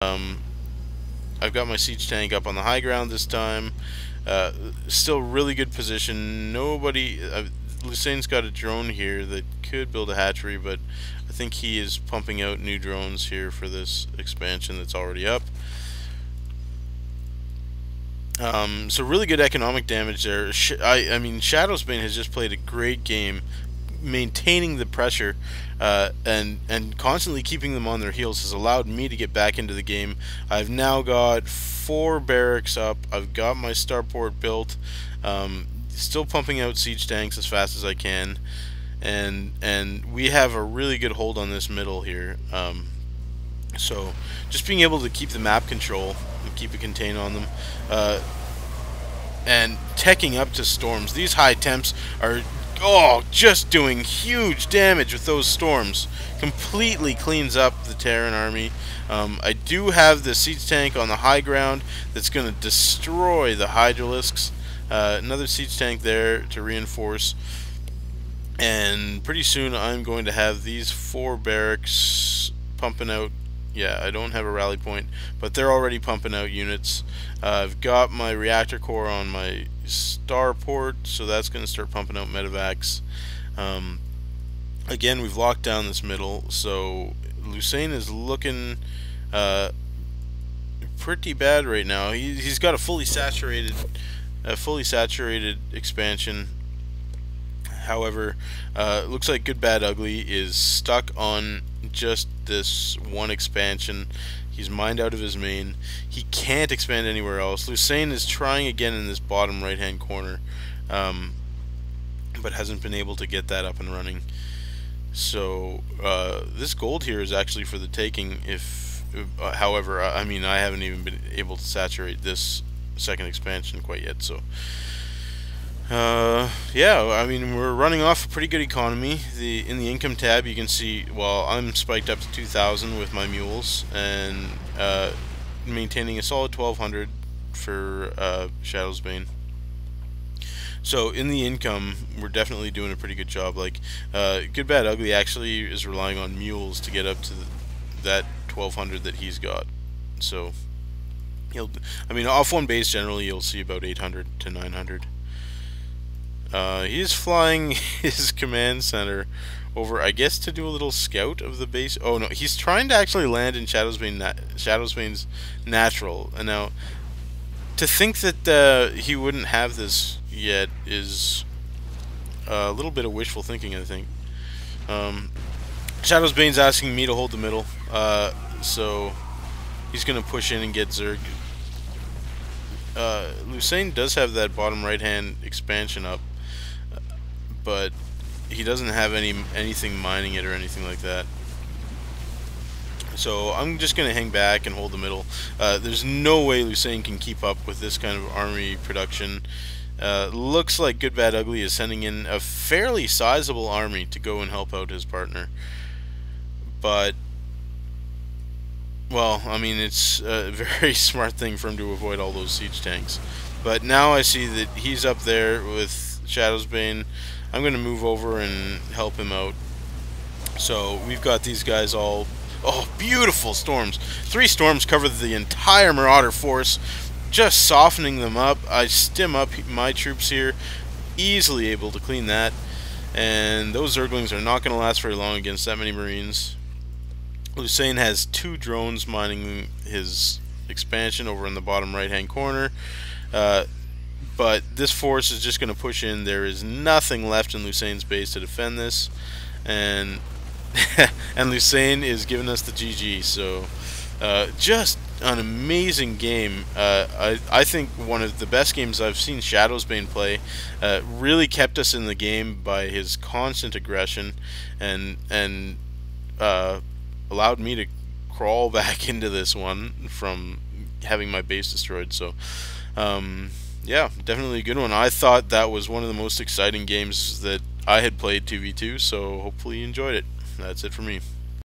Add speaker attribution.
Speaker 1: I've got my siege tank up on the high ground this time. Still really good position. Nobody. Lusain's got a drone here that could build a hatchery, but I think he is pumping out new drones here for this expansion that's already up. So really good economic damage there. I mean, Shadowsbane has just played a great game, maintaining the pressure and constantly keeping them on their heels has allowed me to get back into the game. I've now got 4 barracks up. I've got my starport built. Still pumping out siege tanks as fast as I can, and we have a really good hold on this middle here. So just being able to keep the map control and keep it contained on them, and teching up to storms. These high temps are just doing huge damage with those storms. Completely cleans up the Terran army. I do have the siege tank on the high ground that's going to destroy the Hydralisks. Another siege tank there to reinforce, and pretty soon I'm going to have these 4 barracks pumping out. Yeah, I don't have a rally point, but they're already pumping out units. I've got my reactor core on my starport, so that's going to start pumping out medevacs. Again, we've locked down this middle, so Lusain is looking pretty bad right now. He's got a fully saturated expansion. However, looks like Goodbadugly is stuck on just this one expansion. He's mined out of his main. He can't expand anywhere else. Lusain is trying again in this bottom right hand corner, but hasn't been able to get that up and running. So this gold here is actually for the taking. However, I mean, I haven't even been able to saturate this second expansion quite yet. So yeah, I mean, we're running off a pretty good economy. In the income tab, you can see, well, I'm spiked up to 2,000 with my mules, and maintaining a solid 1,200 for Shadowsbane. So in the income, we're definitely doing a pretty good job. Like, Goodbadugly actually is relying on mules to get up to that 1,200 that he's got. So I mean, off one base generally you'll see about 800 to 900. He's flying his command center over, I guess, to do a little scout of the base. Oh no, he's trying to actually land in Shadowsbane's natural. And now, to think that he wouldn't have this yet is a little bit of wishful thinking, I think. Shadowsbane's asking me to hold the middle, so he's going to push in and get Zerg. Lusain does have that bottom right hand expansion up, but he doesn't have anything mining it or anything like that. So I'm just going to hang back and hold the middle. There's no way Lusain can keep up with this kind of army production. Looks like Goodbadugly is sending in a fairly sizable army to go and help out his partner. But, well, I mean, it's a very smart thing for him to avoid all those siege tanks. But now I see that he's up there with Shadowsbane. I'm going to move over and help him out. So we've got these guys all... Oh, beautiful storms. 3 storms cover the entire Marauder force, just softening them up. I stim up my troops here, easily able to clean that. And those Zerglings are not going to last very long against that many Marines. Lusain has 2 drones mining his expansion over in the bottom right hand corner. But this force is just going to push in. There is nothing left in Lusain's base to defend this, and and Lusain is giving us the GG. So just an amazing game. I think one of the best games I've seen Shadowsbane play. Really kept us in the game by his constant aggression, and allowed me to crawl back into this one from having my base destroyed. So yeah, definitely a good one. I thought that was one of the most exciting games that I had played 2v2, so hopefully you enjoyed it. That's it for me.